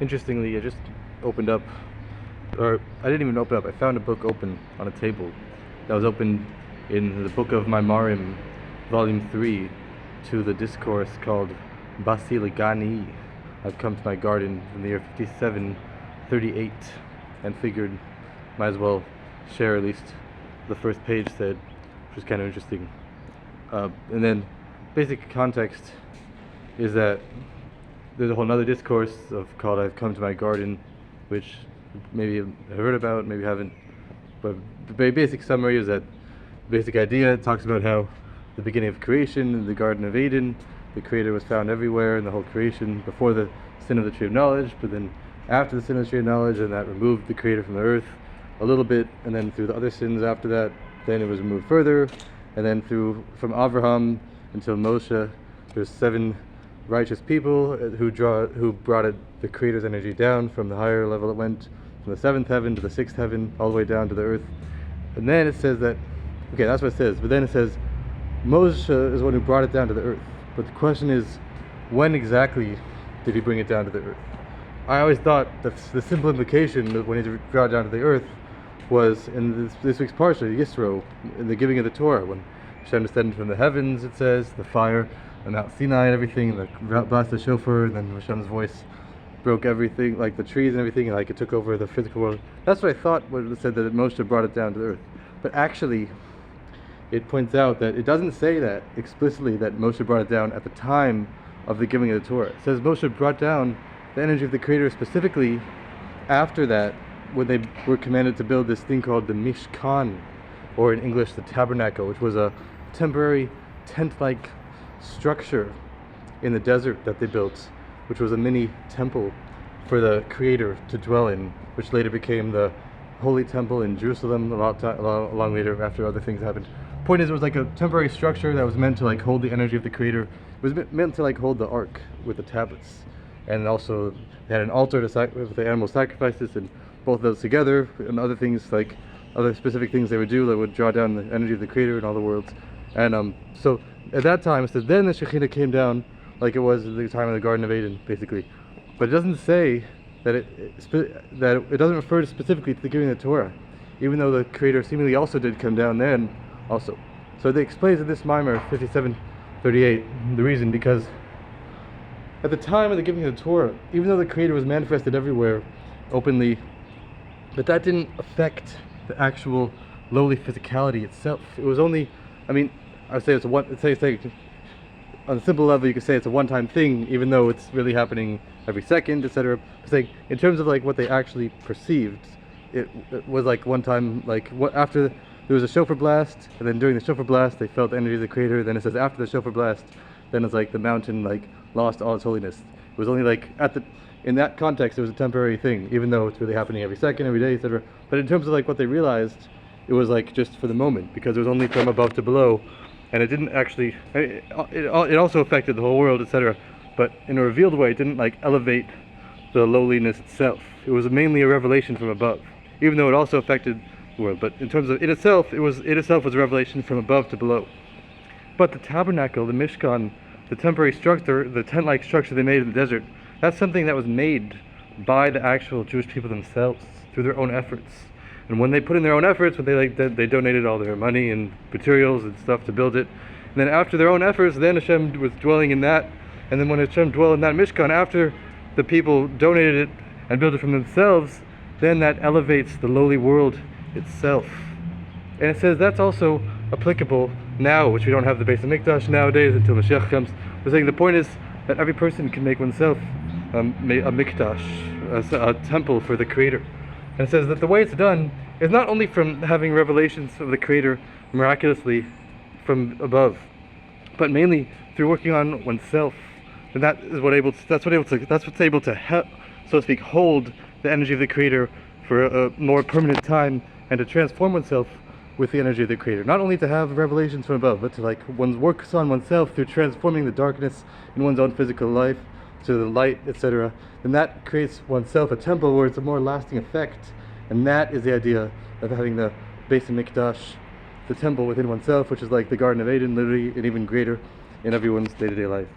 Interestingly, I just opened up, or I didn't even open up, I found a book open on a table that was open in the book of Maamarim, volume 3, to the discourse called Basi Legani. I've come to my garden in the year 5738 and figured might as well share at least the first page said, which was kind of interesting. And then basic context is that there's a whole nother discourse called I've Come to My Garden, which maybe you've heard about, maybe haven't, but the very basic summary is that the basic idea, it talks about how the beginning of creation in the Garden of Eden, the Creator was found everywhere in the whole creation before the sin of the tree of knowledge, but then after the sin of the tree of knowledge, and that removed the Creator from the earth a little bit, and then through the other sins after that, then it was removed further, and then from Avraham until Moshe, there's 7 righteous people who brought the Creator's energy down from the higher level it went, from the 7th heaven to the 6th heaven, all the way down to the earth. And then it says that, okay, that's what it says, but then it says Moshe is the one who brought it down to the earth. But the question is, when exactly did he bring it down to the earth? I always thought that the simple implication of when he brought it down to the earth was in this week's parsha, Yisro, in the giving of the Torah, when Hashem descended from the heavens, it says, the fire, and Mount Sinai and everything, the blast of the shofar, and then Hashem's voice broke everything, like the trees and everything, and like it took over the physical world. That's what I thought when it said that Moshe brought it down to the earth. But actually, it points out that it doesn't say that explicitly that Moshe brought it down at the time of the giving of the Torah. It says Moshe brought down the energy of the Creator specifically after that, when they were commanded to build this thing called the Mishkan, or in English the tabernacle, which was a temporary tent-like structure in the desert that they built, which was a mini temple for the Creator to dwell in, which later became the Holy Temple in Jerusalem long later after other things happened. Point is, it was like a temporary structure that was meant to like hold the energy of the Creator. It was meant to like hold the ark with the tablets, and also they had an altar with the animal sacrifices, and both of those together, and other things like other specific things they would do that would draw down the energy of the Creator in all the worlds. And so at that time it says then the Shechinah came down like it was at the time of the Garden of Eden, basically. But it doesn't say that it doesn't refer specifically to the giving of the Torah, even though the Creator seemingly also did come down then also. So it explains in this Mimer 57:38 the reason, because at the time of the giving of the Torah, even though the Creator was manifested everywhere openly, but that didn't affect the actual lowly physicality itself. It was only, I mean, I would say it's on a simple level you could say it's a one-time thing, even though it's really happening every second, etc. Saying in terms of like what they actually perceived, it was like one time, like after there was a shofar blast, and then during the shofar blast they felt the energy of the Creator. Then it says after the shofar blast, then it's like the mountain like lost all its holiness. It was only like in that context it was a temporary thing, even though it's really happening every second, every day, etc. But in terms of like what they realized, it was like just for the moment, because it was only from above to below, and it didn't actually, it also affected the whole world, etc. But in a revealed way, it didn't like elevate the lowliness itself. It was mainly a revelation from above, even though it also affected the world. But in terms of it itself was a revelation from above to below. But the tabernacle, the Mishkan, the temporary structure, the tent-like structure they made in the desert, that's something that was made by the actual Jewish people themselves through their own efforts. And when they put in their own efforts, when they donated all their money and materials and stuff to build it, and then after their own efforts, then Hashem was dwelling in that. And then when Hashem dwelled in that Mishkan, after the people donated it and built it from themselves, then that elevates the lowly world itself. And it says that's also applicable now, which we don't have the Bais HaMikdash nowadays until Mashiach comes. We're saying the point is that every person can make oneself a mikdash, a temple for the Creator. And it says that the way it's done is not only from having revelations of the Creator miraculously from above, but mainly through working on oneself. And that's what's able to help, so to speak, hold the energy of the Creator for a more permanent time, and to transform oneself with the energy of the Creator. Not only to have revelations from above, but to like one's works on oneself through transforming the darkness in one's own physical life to the light, etc. Then that creates oneself a temple where it's a more lasting effect. And that is the idea of having the Bais HaMikdash, the temple within oneself, which is like the Garden of Eden, literally, and even greater in everyone's day-to-day life.